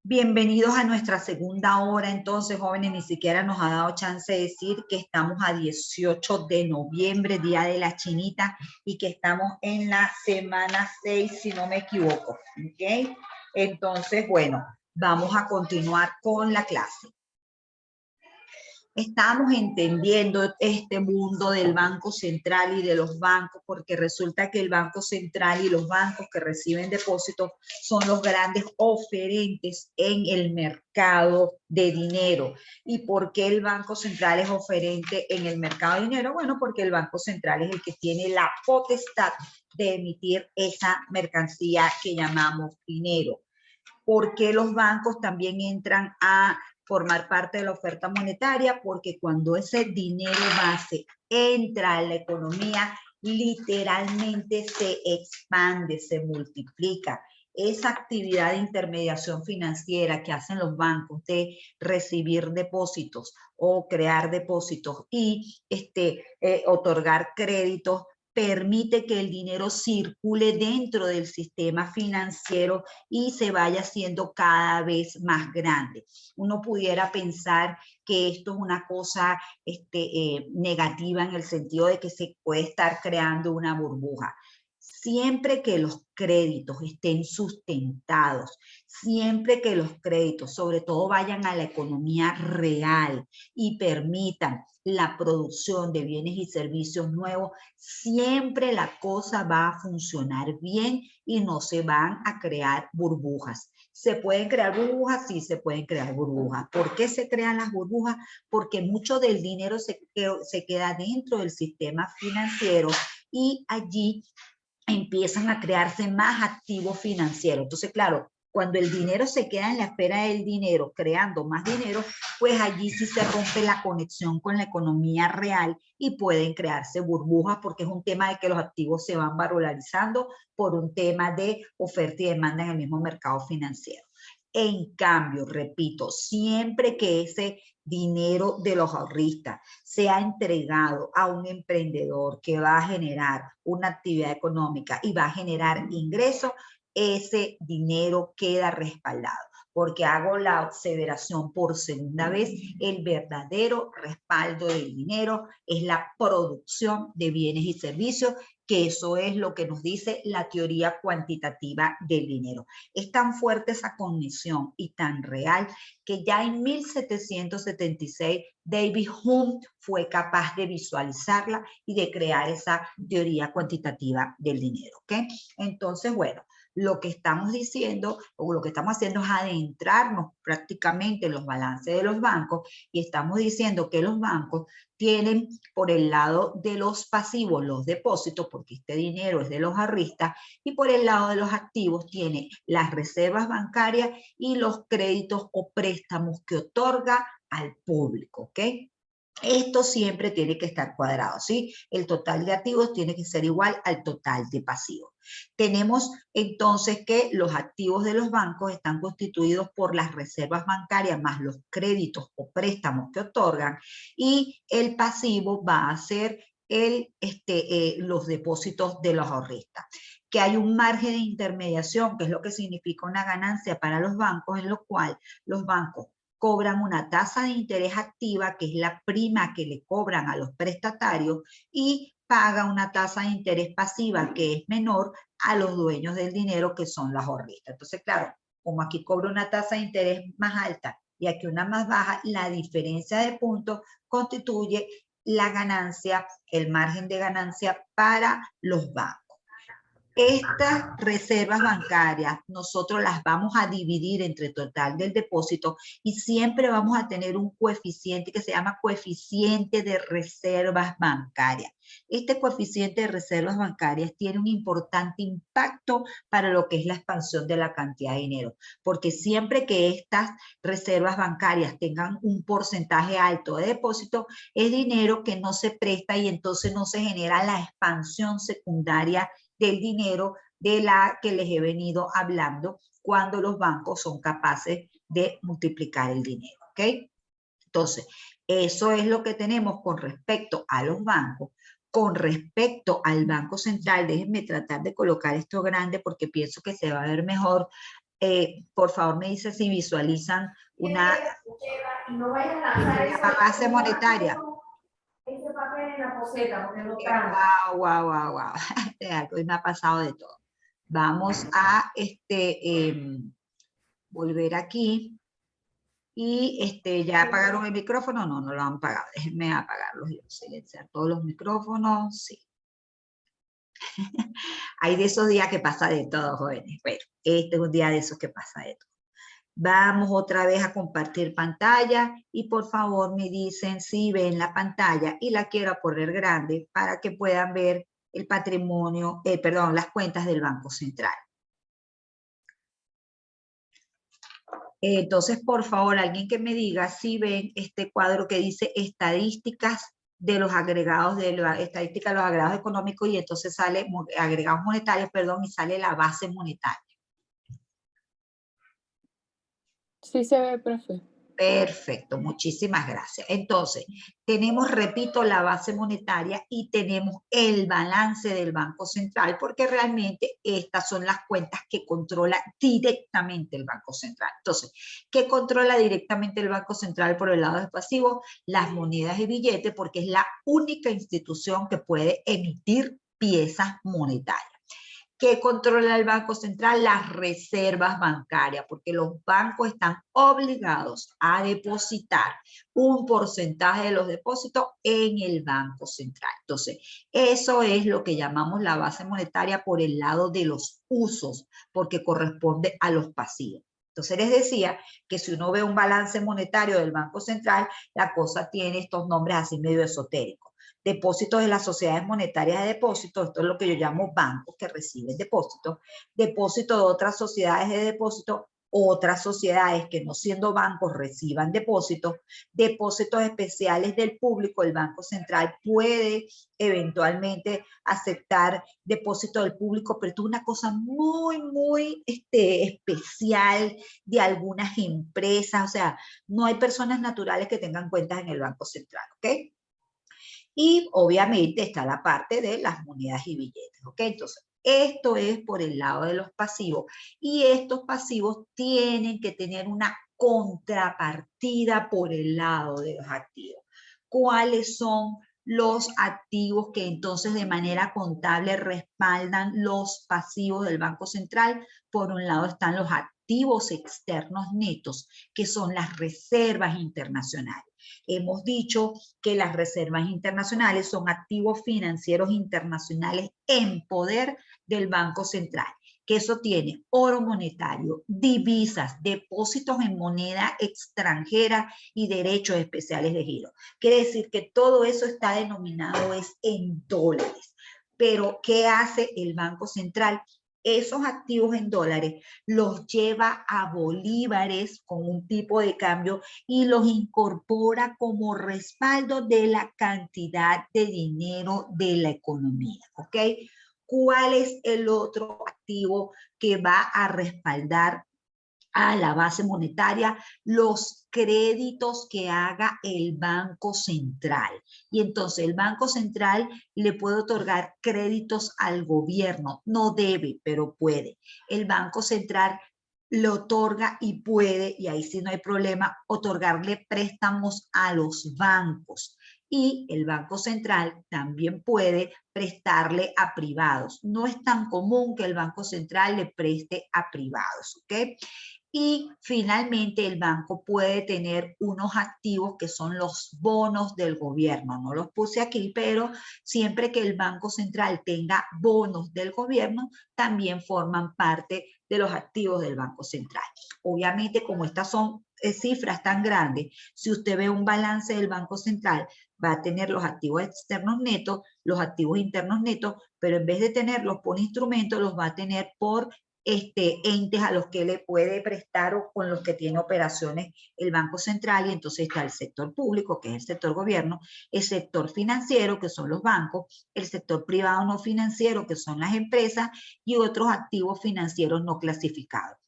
Bienvenidos a nuestra segunda hora. Entonces, jóvenes, ni siquiera nos ha dado chance de decir que estamos a 18 de noviembre, Día de la Chinita, y que estamos en la semana 6, si no me equivoco. ¿Ok? Entonces, bueno, vamos a continuar con la clase. Estamos entendiendo este mundo del Banco Central y de los bancos, porque resulta que el Banco Central y los bancos que reciben depósitos son los grandes oferentes en el mercado de dinero. ¿Y por qué el Banco Central es oferente en el mercado de dinero? Bueno, porque el Banco Central es el que tiene la potestad de emitir esa mercancía que llamamos dinero. ¿Por qué los bancos también entran a formar parte de la oferta monetaria? Porque cuando ese dinero base entra a la economía, literalmente se expande, se multiplica. Esa actividad de intermediación financiera que hacen los bancos de recibir depósitos o crear depósitos y otorgar créditos permite que el dinero circule dentro del sistema financiero y se vaya haciendo cada vez más grande. Uno pudiera pensar que esto es una cosa negativa en el sentido de que se puede estar creando una burbuja. Siempre que los créditos estén sustentados, siempre que los créditos sobre todo vayan a la economía real y permitan la producción de bienes y servicios nuevos, siempre la cosa va a funcionar bien y no se van a crear burbujas. ¿Se pueden crear burbujas? Sí, se pueden crear burbujas. ¿Por qué se crean las burbujas? Porque mucho del dinero se queda dentro del sistema financiero y allí empiezan a crearse más activos financieros. Entonces, claro, cuando el dinero se queda en la esfera del dinero, creando más dinero, pues allí sí se rompe la conexión con la economía real y pueden crearse burbujas porque es un tema de que los activos se van valorizando por un tema de oferta y demanda en el mismo mercado financiero. En cambio, repito, siempre que ese dinero de los ahorristas sea entregado a un emprendedor que va a generar una actividad económica y va a generar ingresos, ese dinero queda respaldado. Porque hago la aseveración por segunda vez, el verdadero respaldo del dinero es la producción de bienes y servicios, que eso es lo que nos dice la teoría cuantitativa del dinero. Es tan fuerte esa conexión y tan real que ya en 1776 David Hume fue capaz de visualizarla y de crear esa teoría cuantitativa del dinero, ¿ok? Entonces, bueno, lo que estamos diciendo o lo que estamos haciendo es adentrarnos prácticamente en los balances de los bancos y estamos diciendo que los bancos tienen por el lado de los pasivos los depósitos, porque este dinero es de los ahorristas, y por el lado de los activos tiene las reservas bancarias y los créditos o préstamos que otorga al público, ¿ok? Esto siempre tiene que estar cuadrado, ¿sí? El total de activos tiene que ser igual al total de pasivos. Tenemos entonces que los activos de los bancos están constituidos por las reservas bancarias más los créditos o préstamos que otorgan y el pasivo va a ser los depósitos de los ahorristas. Que hay un margen de intermediación, que es lo que significa una ganancia para los bancos, en lo cual los bancos cobran una tasa de interés activa, que es la prima que le cobran a los prestatarios, y paga una tasa de interés pasiva, que es menor, a los dueños del dinero, que son las ahorristas. Entonces, claro, como aquí cobra una tasa de interés más alta y aquí una más baja, la diferencia de puntos constituye la ganancia, el margen de ganancia para los bancos. Estas reservas bancarias nosotros las vamos a dividir entre total del depósito y siempre vamos a tener un coeficiente que se llama coeficiente de reservas bancarias. Este coeficiente de reservas bancarias tiene un importante impacto para lo que es la expansión de la cantidad de dinero, porque siempre que estas reservas bancarias tengan un porcentaje alto de depósito, es dinero que no se presta y entonces no se genera la expansión secundaria del dinero de la que les he venido hablando cuando los bancos son capaces de multiplicar el dinero, ¿ok? Entonces, eso es lo que tenemos con respecto a los bancos. Con respecto al Banco Central, déjenme tratar de colocar esto grande porque pienso que se va a ver mejor. Por favor, me dice si visualizan una no vayan a lanzar la base monetaria. ese papel en la poseta, porque no tranca. Wow, wow, wow, wow. Hoy me ha pasado de todo. Vamos a volver aquí. Y ¿ya apagaron el micrófono? No, no lo han apagado. Déjenme apagarlos y silenciar todos los micrófonos. Sí. Hay de esos días que pasa de todo, jóvenes. Bueno, este es un día de esos que pasa de todo. Vamos otra vez a compartir pantalla y por favor me dicen si ven la pantalla y la quiero poner grande para que puedan ver el patrimonio, perdón, las cuentas del Banco Central. Entonces, por favor, alguien que me diga si ven este cuadro que dice estadísticas de los agregados, estadística de los agregados económicos, y entonces sale agregados monetarios, perdón, y sale la base monetaria. Sí se ve, profe. Perfecto, muchísimas gracias. Entonces, tenemos, repito, la base monetaria y tenemos el balance del Banco Central, porque realmente estas son las cuentas que controla directamente el Banco Central. Entonces, ¿qué controla directamente el Banco Central por el lado del pasivo? Las monedas y billetes, porque es la única institución que puede emitir piezas monetarias. ¿Qué controla el Banco Central? Las reservas bancarias, porque los bancos están obligados a depositar un porcentaje de los depósitos en el Banco Central. Entonces, eso es lo que llamamos la base monetaria por el lado de los usos, porque corresponde a los pasivos. Entonces les decía que si uno ve un balance monetario del Banco Central, la cosa tiene estos nombres así medio esotéricos. Depósitos de las sociedades monetarias de depósitos, esto es lo que yo llamo bancos que reciben depósitos, depósitos de otras sociedades de depósitos, otras sociedades que no siendo bancos reciban depósitos, depósitos especiales del público, el Banco Central puede eventualmente aceptar depósitos del público, pero esto es una cosa muy, muy especial de algunas empresas, o sea, no hay personas naturales que tengan cuentas en el Banco Central, ¿ok? Y obviamente está la parte de las monedas y billetes, ¿ok? Entonces, esto es por el lado de los pasivos y estos pasivos tienen que tener una contrapartida por el lado de los activos. ¿Cuáles son los activos que entonces de manera contable respaldan los pasivos del Banco Central? Por un lado están los activos externos netos, que son las reservas internacionales. Hemos dicho que las reservas internacionales son activos financieros internacionales en poder del Banco Central, que eso tiene oro monetario, divisas, depósitos en moneda extranjera y derechos especiales de giro. Quiere decir que todo eso está denominado en dólares. Pero, ¿qué hace el Banco Central? Esos activos en dólares los lleva a bolívares con un tipo de cambio y los incorpora como respaldo de la cantidad de dinero de la economía, ¿ok? ¿Cuál es el otro activo que va a respaldar a la base monetaria? Los créditos que haga el Banco Central. Y entonces el Banco Central le puede otorgar créditos al gobierno. No debe, pero puede. El Banco Central le otorga y puede, y ahí sí no hay problema, otorgarle préstamos a los bancos. Y el Banco Central también puede prestarle a privados. No es tan común que el Banco Central le preste a privados, ¿ok? Y finalmente el banco puede tener unos activos que son los bonos del gobierno. No los puse aquí, pero siempre que el Banco Central tenga bonos del gobierno, también forman parte de los activos del Banco Central. Obviamente, como estas son cifras tan grandes, si usted ve un balance del Banco Central, va a tener los activos externos netos, los activos internos netos, pero en vez de tenerlos por instrumentos, los va a tener por entes a los que le puede prestar o con los que tiene operaciones el Banco Central, y entonces está el sector público, que es el sector gobierno, el sector financiero, que son los bancos, el sector privado no financiero, que son las empresas, y otros activos financieros no clasificados.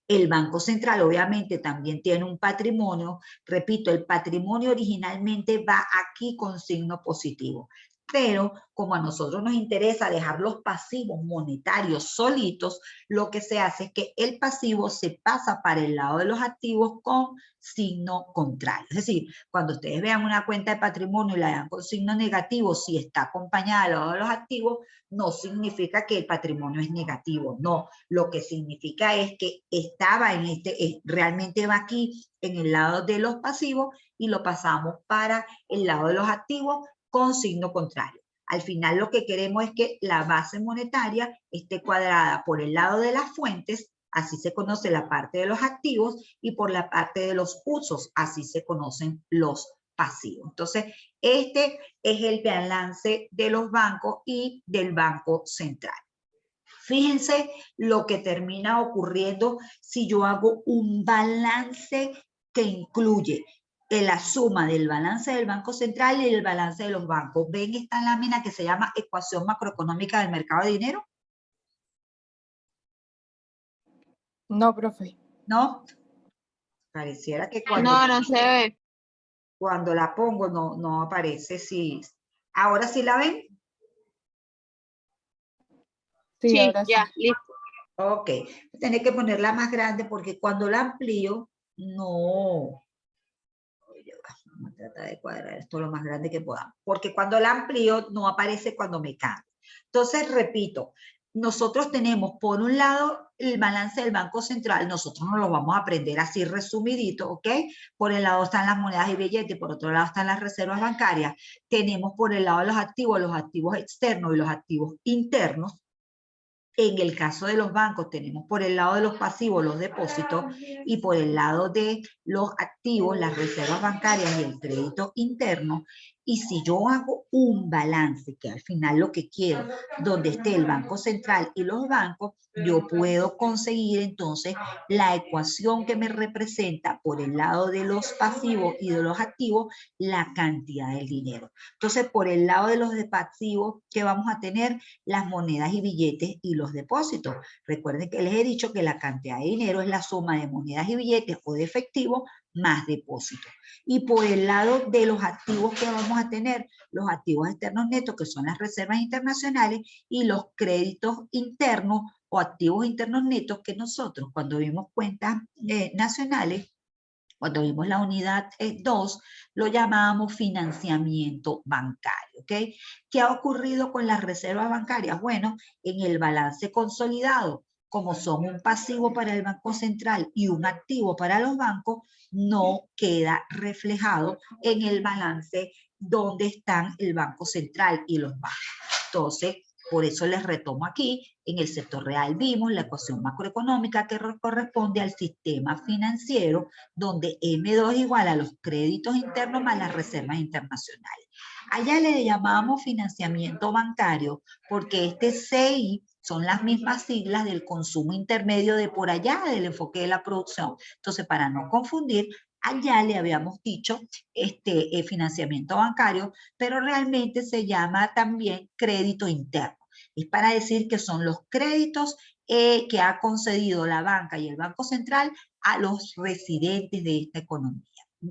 El Banco Central obviamente también tiene un patrimonio, repito, el patrimonio originalmente va aquí con signo positivo. Pero como a nosotros nos interesa dejar los pasivos monetarios solitos, lo que se hace es que el pasivo se pasa para el lado de los activos con signo contrario. Es decir, cuando ustedes vean una cuenta de patrimonio y la vean con signo negativo, si está acompañada al lado de los activos, no significa que el patrimonio es negativo, no. Lo que significa es que estaba en realmente va aquí en el lado de los pasivos y lo pasamos para el lado de los activos con signo contrario. Al final lo que queremos es que la base monetaria esté cuadrada por el lado de las fuentes, así se conoce la parte de los activos, y por la parte de los usos, así se conocen los pasivos. Entonces, este es el balance de los bancos y del Banco Central. Fíjense lo que termina ocurriendo si yo hago un balance que incluye la suma del balance del Banco Central y el balance de los bancos. ¿Ven esta lámina que se llama ecuación macroeconómica del mercado de dinero? No, profe. ¿No? Pareciera que No se ve. cuando la pongo no aparece. Sí. ¿Ahora sí la ven? Sí, Sí, ahora sí. ya, listo. Ok. Tenés que ponerla más grande porque cuando la amplío, no... Vamos a tratar de cuadrar esto lo más grande que podamos. Porque cuando la amplío, no aparece cuando me cambio. Entonces, repito, nosotros tenemos por un lado el balance del Banco Central, nosotros no lo vamos a aprender así resumidito, ¿ok? Por el lado están las monedas y billetes, por otro lado están las reservas bancarias. Tenemos por el lado de los activos externos y los activos internos. En el caso de los bancos tenemos por el lado de los pasivos los depósitos y por el lado de los activos las reservas bancarias y el crédito interno. Y si yo hago un balance, que al final lo que quiero, donde esté el Banco Central y los bancos, yo puedo conseguir entonces la ecuación que me representa por el lado de los pasivos y de los activos la cantidad del dinero. Entonces, por el lado de los pasivos, ¿qué vamos a tener? Las monedas y billetes y los depósitos. Recuerden que les he dicho que la cantidad de dinero es la suma de monedas y billetes o de efectivo más depósitos. Y por el lado de los activos que vamos a tener, los activos externos netos, que son las reservas internacionales, y los créditos internos o activos internos netos, que nosotros cuando vimos cuentas nacionales, cuando vimos la unidad 2, lo llamábamos financiamiento bancario, ¿ok? ¿Qué ha ocurrido con las reservas bancarias? Bueno, en el balance consolidado, como son un pasivo para el Banco Central y un activo para los bancos, no queda reflejado en el balance donde están el Banco Central y los bancos. Entonces, por eso les retomo aquí, en el sector real vimos la ecuación macroeconómica que corresponde al sistema financiero, donde M2 es igual a los créditos internos más las reservas internacionales. Allá le llamamos financiamiento bancario porque este CI son las mismas siglas del consumo intermedio de por allá, del enfoque de la producción. Entonces, para no confundir, allá le habíamos dicho financiamiento bancario, pero realmente se llama también crédito interno. Es para decir que son los créditos que ha concedido la banca y el Banco Central a los residentes de esta economía.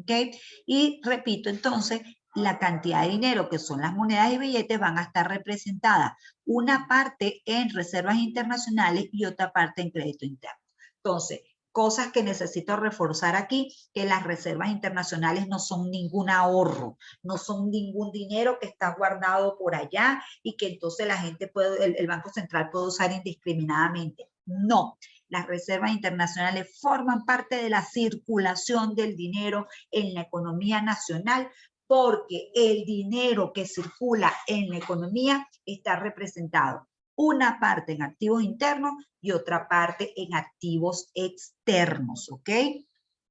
¿Okay? Y repito, entonces, la cantidad de dinero que son las monedas y billetes van a estar representadas una parte en reservas internacionales y otra parte en crédito interno. Entonces, cosas que necesito reforzar aquí, que las reservas internacionales no son ningún ahorro, no son ningún dinero que está guardado por allá y que entonces la gente puede, el Banco Central puede usar indiscriminadamente. No, las reservas internacionales forman parte de la circulación del dinero en la economía nacional porque el dinero que circula en la economía está representado una parte en activos internos y otra parte en activos externos, ¿ok?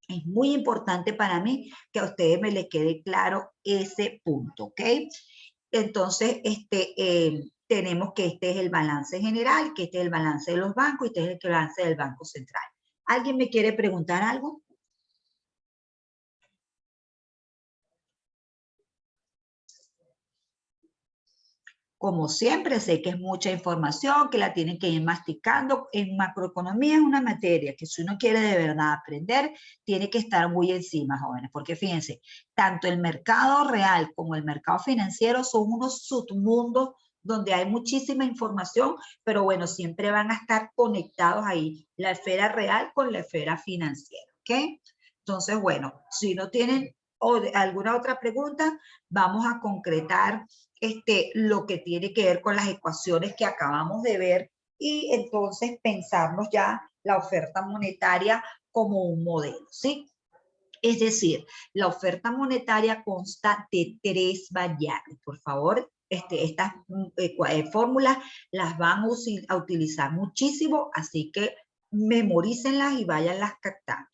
Es muy importante para mí que a ustedes me les quede claro ese punto, ¿ok? Entonces, tenemos que este es el balance general, que este es el balance de los bancos y este es el balance del Banco Central. ¿Alguien me quiere preguntar algo? Como siempre, sé que es mucha información, que la tienen que ir masticando. En macroeconomía es una materia que si uno quiere de verdad aprender, tiene que estar muy encima, jóvenes, porque fíjense, tanto el mercado real como el mercado financiero son unos submundos donde hay muchísima información, pero bueno, siempre van a estar conectados ahí, la esfera real con la esfera financiera, ¿ok? Entonces, bueno, si no tienen alguna otra pregunta, vamos a concretar lo que tiene que ver con las ecuaciones que acabamos de ver y entonces pensarnos ya la oferta monetaria como un modelo, ¿sí? Es decir, la oferta monetaria consta de 3 variables. Por favor, estas fórmulas las van a utilizar muchísimo, así que memorícenlas y váyanlas captando.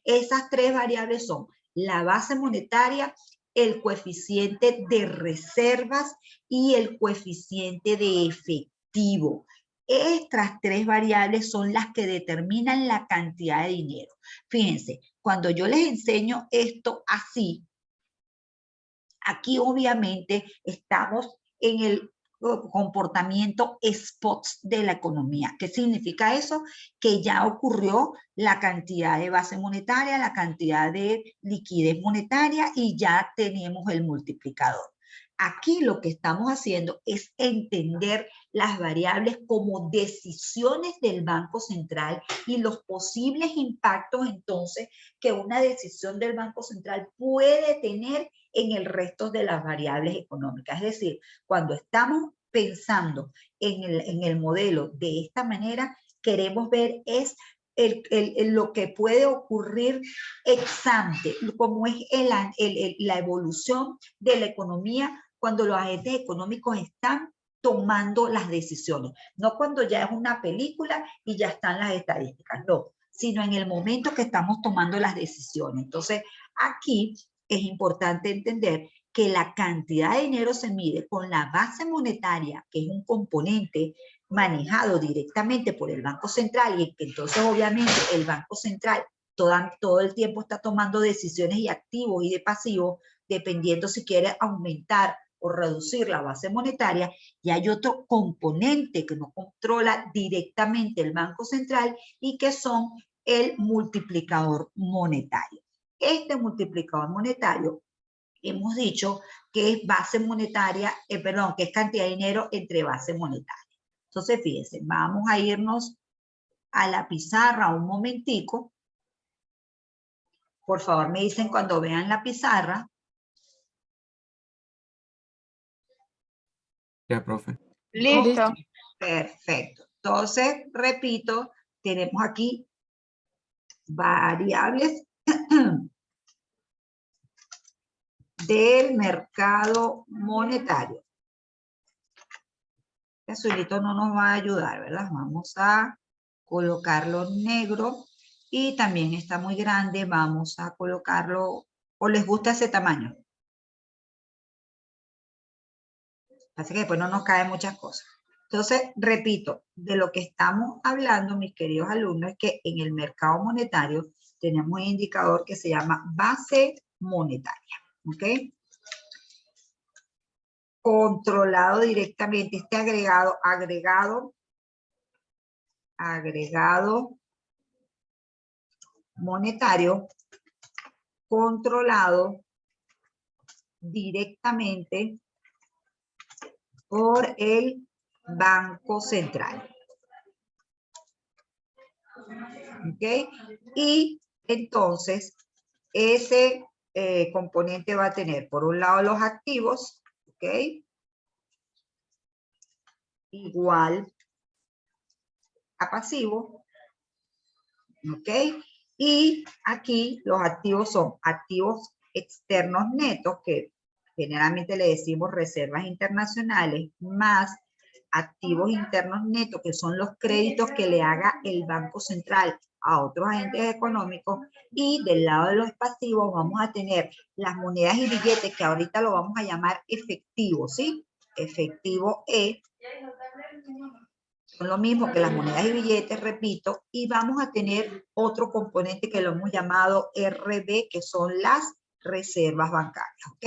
Esas 3 variables son la base monetaria, el coeficiente de reservas y el coeficiente de efectivo. Estas 3 variables son las que determinan la cantidad de dinero. Fíjense, cuando yo les enseño esto así, aquí obviamente estamos en el comportamiento spots de la economía. ¿Qué significa eso? Que ya ocurrió la cantidad de base monetaria, la cantidad de liquidez monetaria y ya tenemos el multiplicador. Aquí lo que estamos haciendo es entender las variables como decisiones del Banco Central y los posibles impactos entonces que una decisión del Banco Central puede tener en el resto de las variables económicas. Es decir, cuando estamos pensando en el modelo de esta manera, queremos ver es lo que puede ocurrir ex ante, como es la evolución de la economía cuando los agentes económicos están tomando las decisiones. No cuando ya es una película y ya están las estadísticas, no, sino en el momento que estamos tomando las decisiones. Entonces, aquí es importante entender que la cantidad de dinero se mide con la base monetaria, que es un componente manejado directamente por el Banco Central y que entonces obviamente el Banco Central todo el tiempo está tomando decisiones y activos y de pasivos, dependiendo si quiere aumentar o reducir la base monetaria, y hay otro componente que no controla directamente el Banco Central y que son el multiplicador monetario. Este multiplicador monetario hemos dicho que es base monetaria, que es cantidad de dinero entre base monetaria. Entonces, fíjense, vamos a irnos a la pizarra un momentico. Por favor, me dicen cuando vean la pizarra. Ya, profe. Listo. Perfecto. Entonces, repito, tenemos aquí variables del mercado monetario. El azulito no nos va a ayudar, ¿verdad? Vamos a colocarlo negro y también está muy grande. Vamos a colocarlo, ¿o les gusta ese tamaño? Así que después no nos caen muchas cosas. Entonces, repito, de lo que estamos hablando, mis queridos alumnos, es que en el mercado monetario tenemos un indicador que se llama base monetaria, ¿ok? Controlado directamente, este agregado monetario, controlado directamente por el Banco Central. ¿Ok? Y entonces, ese componente va a tener, por un lado, los activos, ¿ok? Igual a pasivo, ¿ok? Y aquí los activos son activos externos netos, que generalmente le decimos reservas internacionales, más activos internos netos, que son los créditos que le haga el Banco Central a otros agentes económicos, y del lado de los pasivos vamos a tener las monedas y billetes, que ahorita lo vamos a llamar efectivo, ¿sí? Efectivo E, son lo mismo que las monedas y billetes, repito, y vamos a tener otro componente que lo hemos llamado RB, que son las reservas bancarias, ¿ok?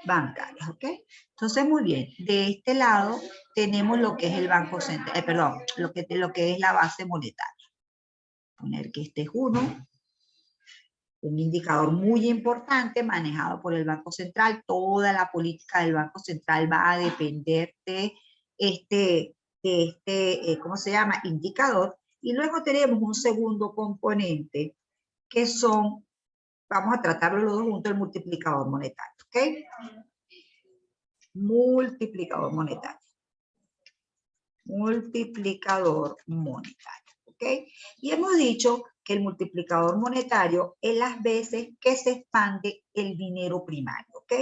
bancarias, ¿ok? Entonces, muy bien. De este lado tenemos lo que es el Banco Central, perdón, lo que es la base monetaria. Poner que este es uno. Un indicador muy importante manejado por el Banco Central. Toda la política del Banco Central va a depender de ¿cómo se llama? Indicador. Y luego tenemos un segundo componente que son, vamos a tratarlo los dos juntos, el multiplicador monetario, ¿ok? Multiplicador monetario. Multiplicador monetario, ¿ok? Y hemos dicho que el multiplicador monetario es las veces que se expande el dinero primario, ¿ok?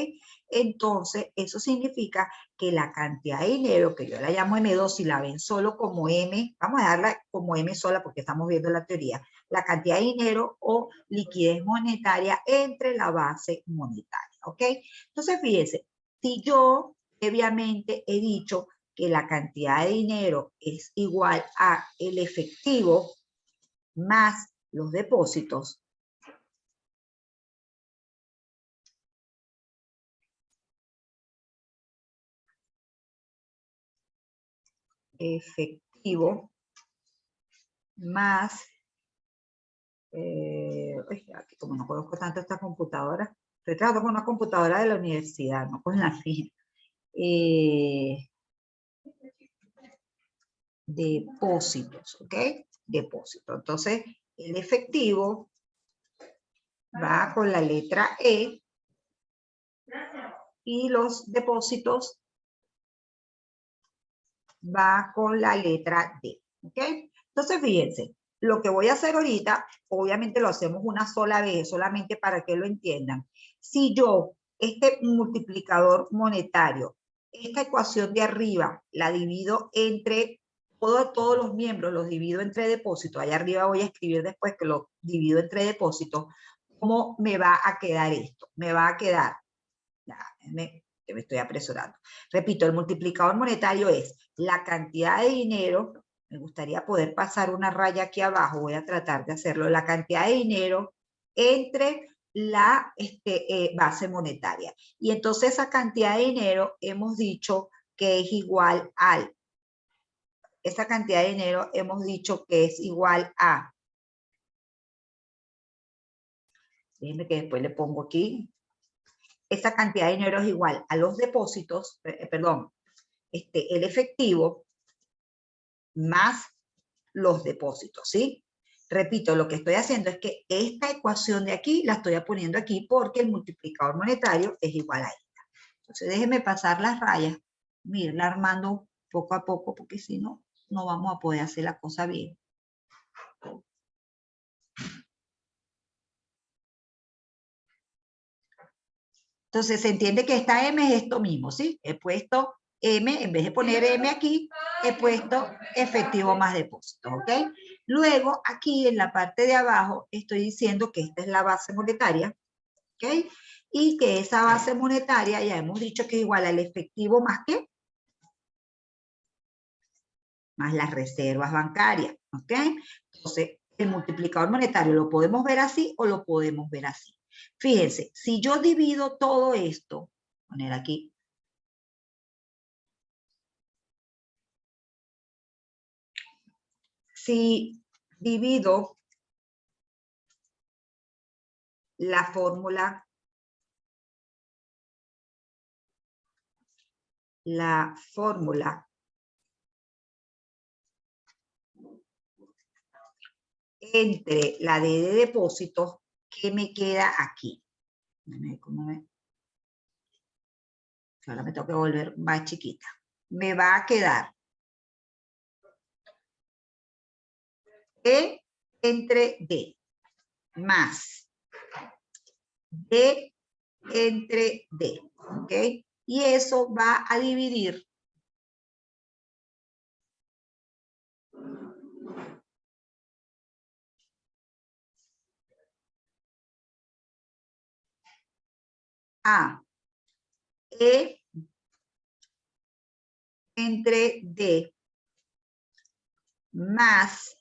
Entonces, eso significa que la cantidad de dinero, que yo la llamo M2, si la ven solo como M, vamos a darla como M sola porque estamos viendo la teoría, la cantidad de dinero o liquidez monetaria entre la base monetaria, ¿ok? Entonces, fíjense, si yo previamente he dicho que la cantidad de dinero es igual a el efectivo más los depósitos, efectivo más, aquí como no conozco tanto esta computadora, estoy trabajando con una computadora de la universidad, no con la fija. Depósitos, ¿ok? Depósito. Entonces, el efectivo va con la letra E y los depósitos va con la letra D, ¿ok? Entonces, fíjense, lo que voy a hacer ahorita, obviamente lo hacemos una sola vez, solamente para que lo entiendan. Si yo, este multiplicador monetario, esta ecuación de arriba, la divido entre todos los miembros, los divido entre depósitos, allá arriba voy a escribir después que lo divido entre depósitos, ¿cómo me va a quedar esto? Me va a quedar, ya, que me estoy apresurando. Repito, el multiplicador monetario es la cantidad de dinero, me gustaría poder pasar una raya aquí abajo, voy a tratar de hacerlo, la cantidad de dinero entre la base monetaria. Y entonces esa cantidad de dinero hemos dicho que es igual al, esa cantidad de dinero hemos dicho que es igual a, déjenme que después le pongo aquí, esa cantidad de dinero es igual a los depósitos, perdón, el efectivo más los depósitos, ¿sí? Repito, lo que estoy haciendo es que esta ecuación de aquí la estoy poniendo aquí porque el multiplicador monetario es igual a esta. Entonces, déjenme pasar las rayas, irla armando poco a poco porque si no, no vamos a poder hacer la cosa bien. Entonces, se entiende que esta M es esto mismo, ¿sí? He puesto M, en vez de poner M aquí, he puesto efectivo más depósito, ¿ok? Luego, aquí en la parte de abajo, estoy diciendo que esta es la base monetaria, ¿ok? Y que esa base monetaria, ya hemos dicho que es igual al efectivo más ¿qué? Más las reservas bancarias, ¿ok? Entonces, el multiplicador monetario lo podemos ver así o lo podemos ver así. Fíjense, si yo divido todo esto, poner aquí, si divido la fórmula entre la D de depósitos, ¿qué me queda aquí? Ahora me tengo que volver más chiquita. Me va a quedar E entre D más D entre D, ¿ok? Y eso va a dividir a E entre D más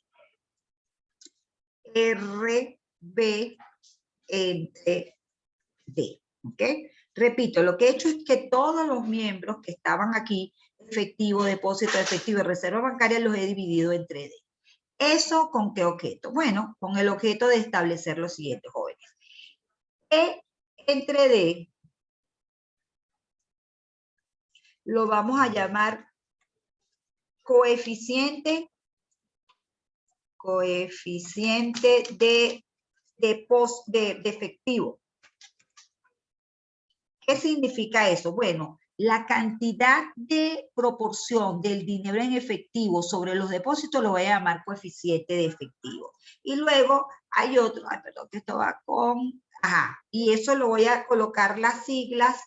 RB entre D. ¿Ok? Repito, lo que he hecho es que todos los miembros que estaban aquí, efectivo, depósito, efectivo y reserva bancaria, los he dividido entre D. ¿Eso con qué objeto? Bueno, con el objeto de establecer lo siguiente, jóvenes. E entre D lo vamos a llamar coeficiente de efectivo. ¿Qué significa eso? Bueno, la cantidad de proporción del dinero en efectivo sobre los depósitos lo voy a llamar coeficiente de efectivo. Y luego hay otro, ay, perdón, que esto va con, ajá, y eso lo voy a colocar las siglas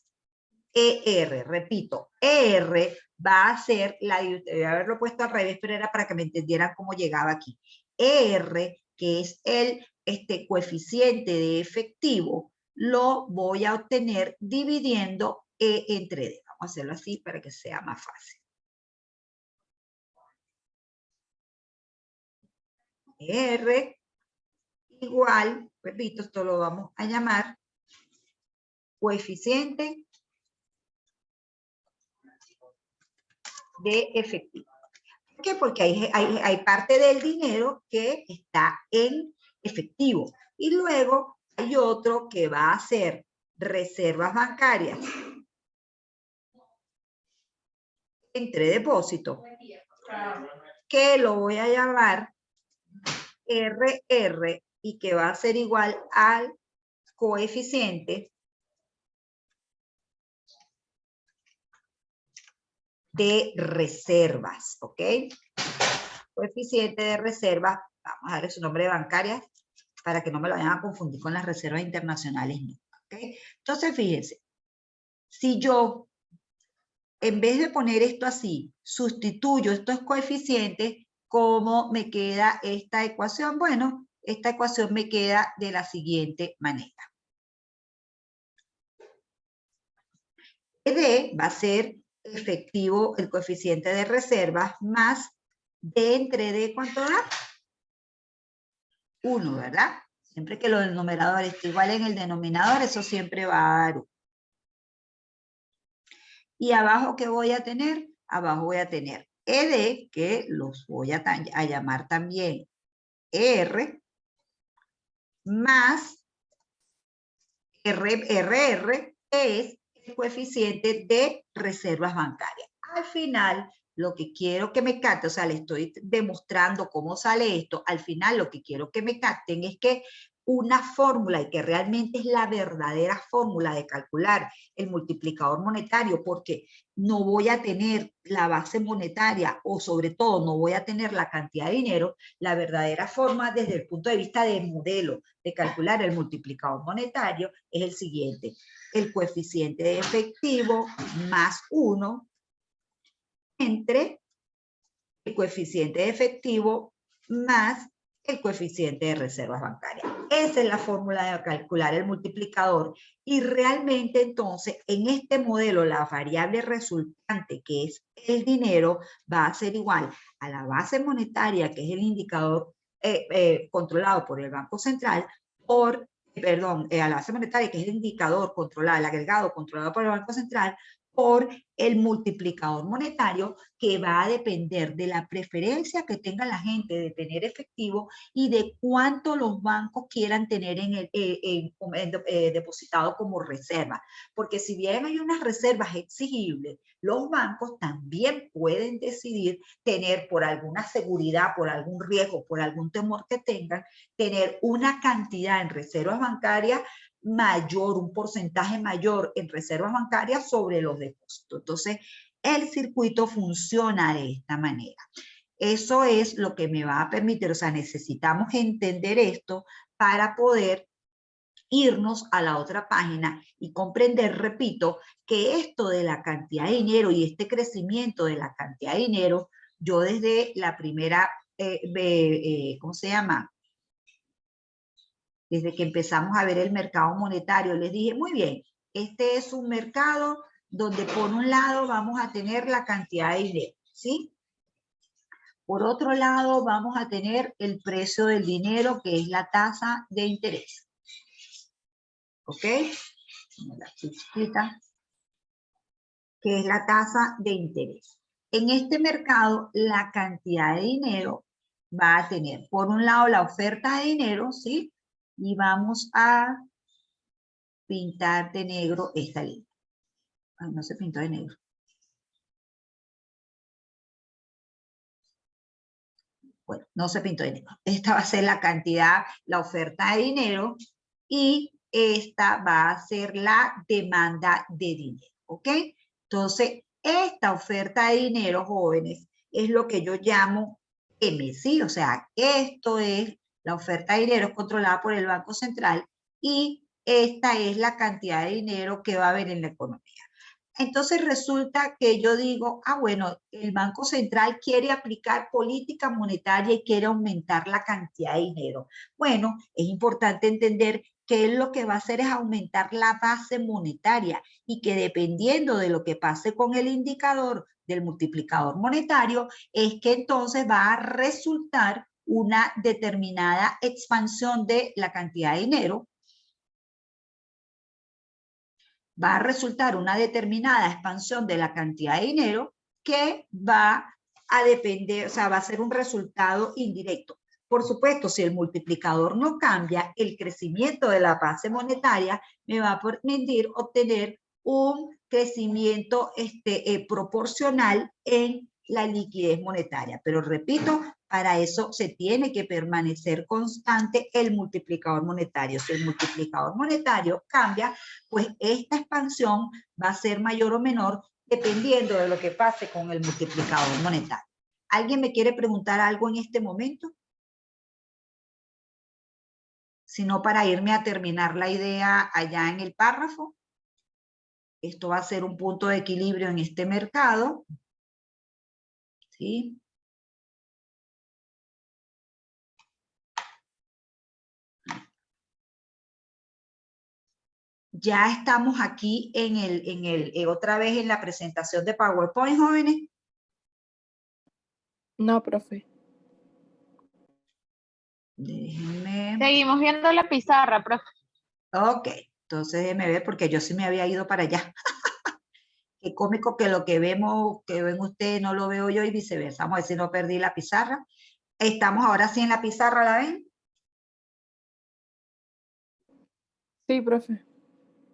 ER, repito, ER va a ser, debe haberlo puesto al revés, pero era para que me entendieran cómo llegaba aquí. ER, que es el coeficiente de efectivo, lo voy a obtener dividiendo E entre D. Vamos a hacerlo así para que sea más fácil. ER igual, repito, esto lo vamos a llamar coeficiente de efectivo. ¿Por qué? Porque hay parte del dinero que está en efectivo. Y luego hay otro que va a ser reservas bancarias entre depósitos, que lo voy a llamar RR y que va a ser igual al coeficiente de reservas, ¿ok? Coeficiente de reservas, vamos a darle su nombre de bancaria para que no me lo vayan a confundir con las reservas internacionales, ¿no? ¿Okay? Entonces, fíjense, si yo, en vez de poner esto así, sustituyo estos coeficientes, ¿cómo me queda esta ecuación? Bueno, esta ecuación me queda de la siguiente manera. D va a ser efectivo el coeficiente de reservas más D entre D, ¿cuánto da? 1, ¿verdad? Siempre que lo del numerador esté igual en el denominador, eso siempre va a dar 1. Y abajo, ¿qué voy a tener? Abajo voy a tener ED, que los voy a llamar también R, más RR, que es el coeficiente de reservas bancarias. Al final, lo que quiero que me capten, o sea, les estoy demostrando cómo sale esto, al final lo que quiero que me capten es que una fórmula, y que realmente es la verdadera fórmula de calcular el multiplicador monetario, porque no voy a tener la base monetaria o sobre todo no voy a tener la cantidad de dinero, la verdadera forma desde el punto de vista del modelo de calcular el multiplicador monetario es el siguiente: el coeficiente de efectivo más 1 entre el coeficiente de efectivo más el coeficiente de reservas bancarias. Esa es la fórmula de calcular el multiplicador y realmente entonces en este modelo la variable resultante, que es el dinero, va a ser igual a la base monetaria, que es el indicador controlado por el Banco Central, por, a la base monetaria, que es el indicador controlado, el agregado controlado por el Banco Central, por el multiplicador monetario, que va a depender de la preferencia que tenga la gente de tener efectivo y de cuánto los bancos quieran tener depositado como reserva. Porque si bien hay unas reservas exigibles, los bancos también pueden decidir tener, por alguna seguridad, por algún riesgo, por algún temor que tengan, tener una cantidad en reservas bancarias mayor, un porcentaje mayor en reservas bancarias sobre los depósitos. Entonces, el circuito funciona de esta manera. Eso es lo que me va a permitir, o sea, necesitamos entender esto para poder irnos a la otra página y comprender, repito, que esto de la cantidad de dinero y este crecimiento de la cantidad de dinero, yo desde la primera, ¿cómo se llama? Desde que empezamos a ver el mercado monetario, les dije, muy bien, este es un mercado donde por un lado vamos a tener la cantidad de dinero, ¿sí? Por otro lado vamos a tener el precio del dinero, que es la tasa de interés. ¿ok? Aquí chiquita, que es la tasa de interés. En este mercado, la cantidad de dinero va a tener, por un lado, la oferta de dinero, ¿sí? Y vamos a pintar de negro esta línea. Ay, no se pintó de negro. Bueno, no se pintó de negro. Esta va a ser la cantidad, la oferta de dinero, y esta va a ser la demanda de dinero, ¿ok? Entonces, esta oferta de dinero, jóvenes, es lo que yo llamo M, ¿sí? O sea, esto es la oferta de dinero controlada por el Banco Central y esta es la cantidad de dinero que va a haber en la economía. Entonces resulta que yo digo, bueno, el Banco Central quiere aplicar política monetaria y quiere aumentar la cantidad de dinero. Bueno, es importante entender que él lo que va a hacer es aumentar la base monetaria y que dependiendo de lo que pase con el indicador del multiplicador monetario, es que entonces va a resultar una determinada expansión de la cantidad de dinero. Va a resultar una determinada expansión de la cantidad de dinero que va a depender, o sea, va a ser un resultado indirecto. Por supuesto, si el multiplicador no cambia, el crecimiento de la base monetaria me va a permitir obtener un crecimiento proporcional en la liquidez monetaria. Pero repito, para eso se tiene que permanecer constante el multiplicador monetario. Si el multiplicador monetario cambia, pues esta expansión va a ser mayor o menor dependiendo de lo que pase con el multiplicador monetario. ¿Alguien me quiere preguntar algo en este momento? Si no, para irme a terminar la idea allá en el párrafo. Esto va a ser un punto de equilibrio en este mercado. ¿Sí? Ya estamos aquí otra vez en la presentación de PowerPoint, jóvenes. No, profe. Déjenme. Seguimos viendo la pizarra, profe. Ok, entonces déjenme ver porque yo sí me había ido para allá. Qué cómico que lo que vemos, que ven ustedes, no lo veo yo y viceversa. Vamos a ver si no perdí la pizarra. Estamos ahora sí en la pizarra, ¿la ven? Sí, profe.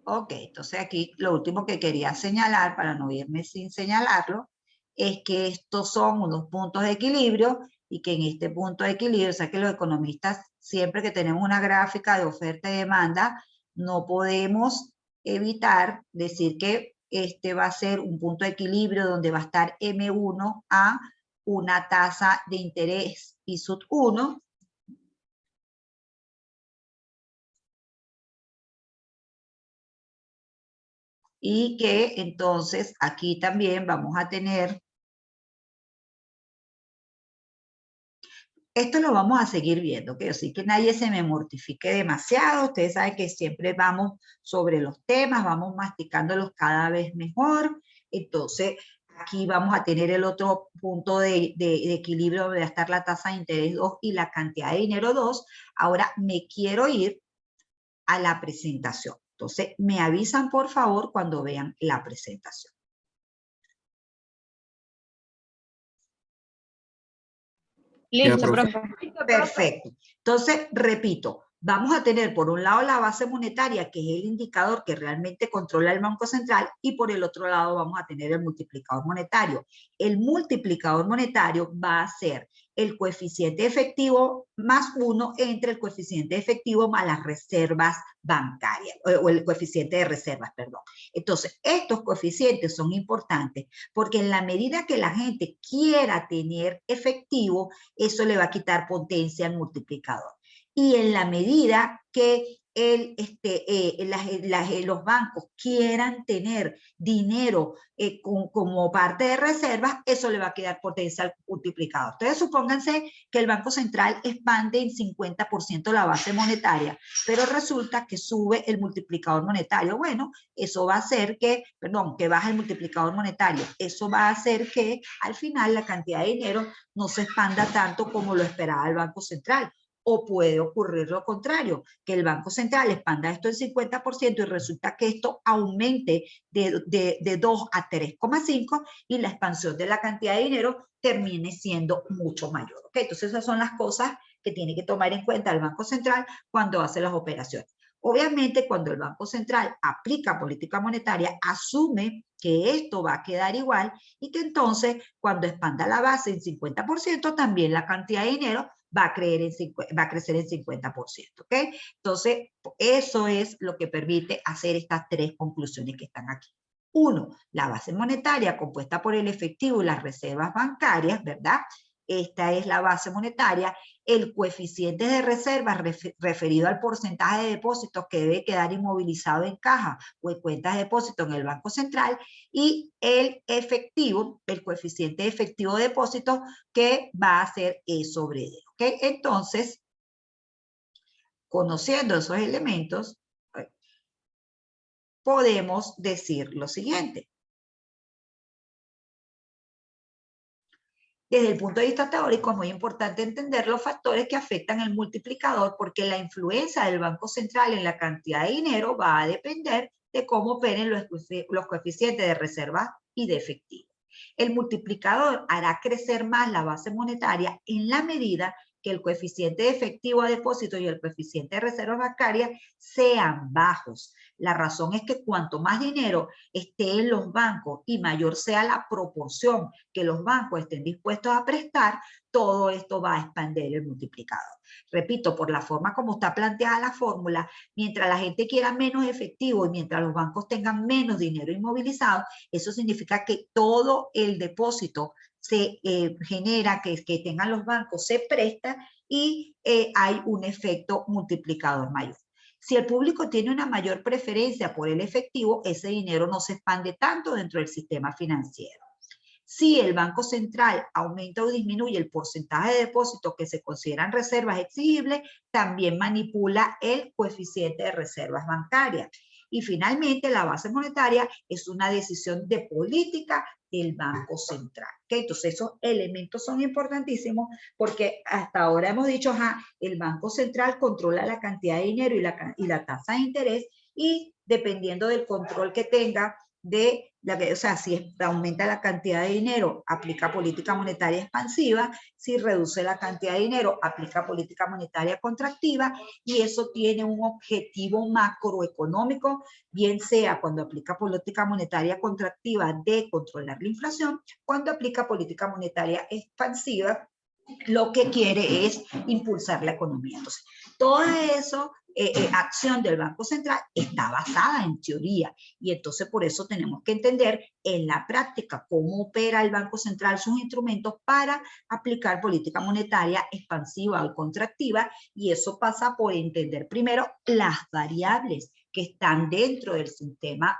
Ok, entonces aquí lo último que quería señalar, para no irme sin señalarlo, es que estos son unos puntos de equilibrio y que en este punto de equilibrio, o sea que los economistas, siempre que tenemos una gráfica de oferta y demanda, no podemos evitar decir que este va a ser un punto de equilibrio donde va a estar M1 a una tasa de interés I sub 1, y que entonces aquí también vamos a tener, esto lo vamos a seguir viendo, que así que nadie se me mortifique demasiado. Ustedes saben que siempre vamos sobre los temas, vamos masticándolos cada vez mejor. Entonces, aquí vamos a tener el otro punto de equilibrio donde va a estar la tasa de interés 2 y la cantidad de dinero 2. Ahora me quiero ir a la presentación. Entonces, me avisan por favor cuando vean la presentación. Listo, profe. Perfecto. Entonces, repito, vamos a tener por un lado la base monetaria, que es el indicador que realmente controla el Banco Central, y por el otro lado vamos a tener el multiplicador monetario. El multiplicador monetario va a ser el coeficiente efectivo más 1 entre el coeficiente efectivo más las reservas bancarias, o el coeficiente de reservas, perdón. Entonces, estos coeficientes son importantes porque en la medida que la gente quiera tener efectivo, eso le va a quitar potencia al multiplicador. Y en la medida que los bancos quieran tener dinero como parte de reservas, eso le va a quitar potencia al multiplicador. Entonces, supónganse que el Banco Central expande en 50% la base monetaria, pero resulta que sube el multiplicador monetario. Bueno, eso va a hacer que baja el multiplicador monetario. Eso va a hacer que al final la cantidad de dinero no se expanda tanto como lo esperaba el Banco Central. o puede ocurrir lo contrario, que el Banco Central expanda esto en 50% y resulta que esto aumente de 2 a 3,5 y la expansión de la cantidad de dinero termine siendo mucho mayor. ¿Okay? Entonces esas son las cosas que tiene que tomar en cuenta el Banco Central cuando hace las operaciones. Obviamente, cuando el Banco Central aplica política monetaria, asume que esto va a quedar igual y que entonces, cuando expanda la base en 50%, también la cantidad de dinero va a crecer en 50%, ¿ok? Entonces, eso es lo que permite hacer estas tres conclusiones que están aquí. Uno, la base monetaria compuesta por el efectivo y las reservas bancarias, ¿verdad? Esta es la base monetaria. El coeficiente de reservas referido al porcentaje de depósitos que debe quedar inmovilizado en caja o en cuentas de depósito en el Banco Central, y el efectivo, el coeficiente efectivo de depósito, que va a ser E sobre D. ¿Okay? Entonces, conociendo esos elementos, podemos decir lo siguiente. Desde el punto de vista teórico, es muy importante entender los factores que afectan el multiplicador, porque la influencia del Banco Central en la cantidad de dinero va a depender de cómo operen los coeficientes de reserva y de efectivo. El multiplicador hará crecer más la base monetaria en la medida que el coeficiente de efectivo a depósito y el coeficiente de reserva bancaria sean bajos. La razón es que cuanto más dinero esté en los bancos y mayor sea la proporción que los bancos estén dispuestos a prestar, todo esto va a expandir el multiplicador. Repito, por la forma como está planteada la fórmula, mientras la gente quiera menos efectivo y mientras los bancos tengan menos dinero inmovilizado, eso significa que todo el depósito se genera, que tengan los bancos, se presta y hay un efecto multiplicador mayor. Si el público tiene una mayor preferencia por el efectivo, ese dinero no se expande tanto dentro del sistema financiero. Si el Banco Central aumenta o disminuye el porcentaje de depósitos que se consideran reservas exigibles, también manipula el coeficiente de reservas bancarias. Y finalmente, la base monetaria es una decisión de política del Banco Central. ¿Okay? Entonces, esos elementos son importantísimos porque hasta ahora hemos dicho, el Banco Central controla la cantidad de dinero y la tasa de interés, y dependiendo del control que tenga de o sea, si aumenta la cantidad de dinero, aplica política monetaria expansiva; si reduce la cantidad de dinero, aplica política monetaria contractiva, y eso tiene un objetivo macroeconómico, bien sea cuando aplica política monetaria contractiva de controlar la inflación, cuando aplica política monetaria expansiva, lo que quiere es impulsar la economía. Entonces, toda esa acción del Banco Central está basada en teoría, y entonces por eso tenemos que entender en la práctica cómo opera el Banco Central sus instrumentos para aplicar política monetaria expansiva o contractiva, y eso pasa por entender primero las variables que están dentro del sistema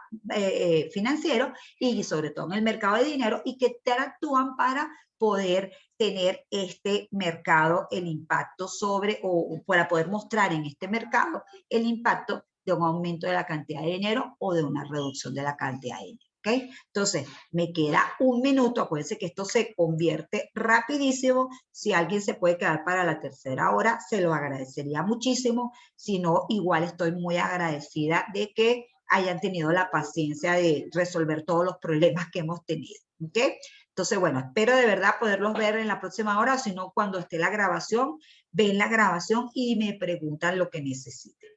financiero y sobre todo en el mercado de dinero, y que interactúan para poder tener este mercado el impacto sobre, o para poder mostrar en este mercado el impacto de un aumento de la cantidad de dinero o de una reducción de la cantidad de dinero. ¿Okay? Entonces, me queda un minuto. Acuérdense que esto se convierte rapidísimo. Si alguien se puede quedar para la tercera hora, se lo agradecería muchísimo. Si no, igual estoy muy agradecida de que hayan tenido la paciencia de resolver todos los problemas que hemos tenido. ¿Okay? Entonces, bueno, espero de verdad poderlos ver en la próxima hora, o si no, cuando esté la grabación, ven la grabación y me preguntan lo que necesiten.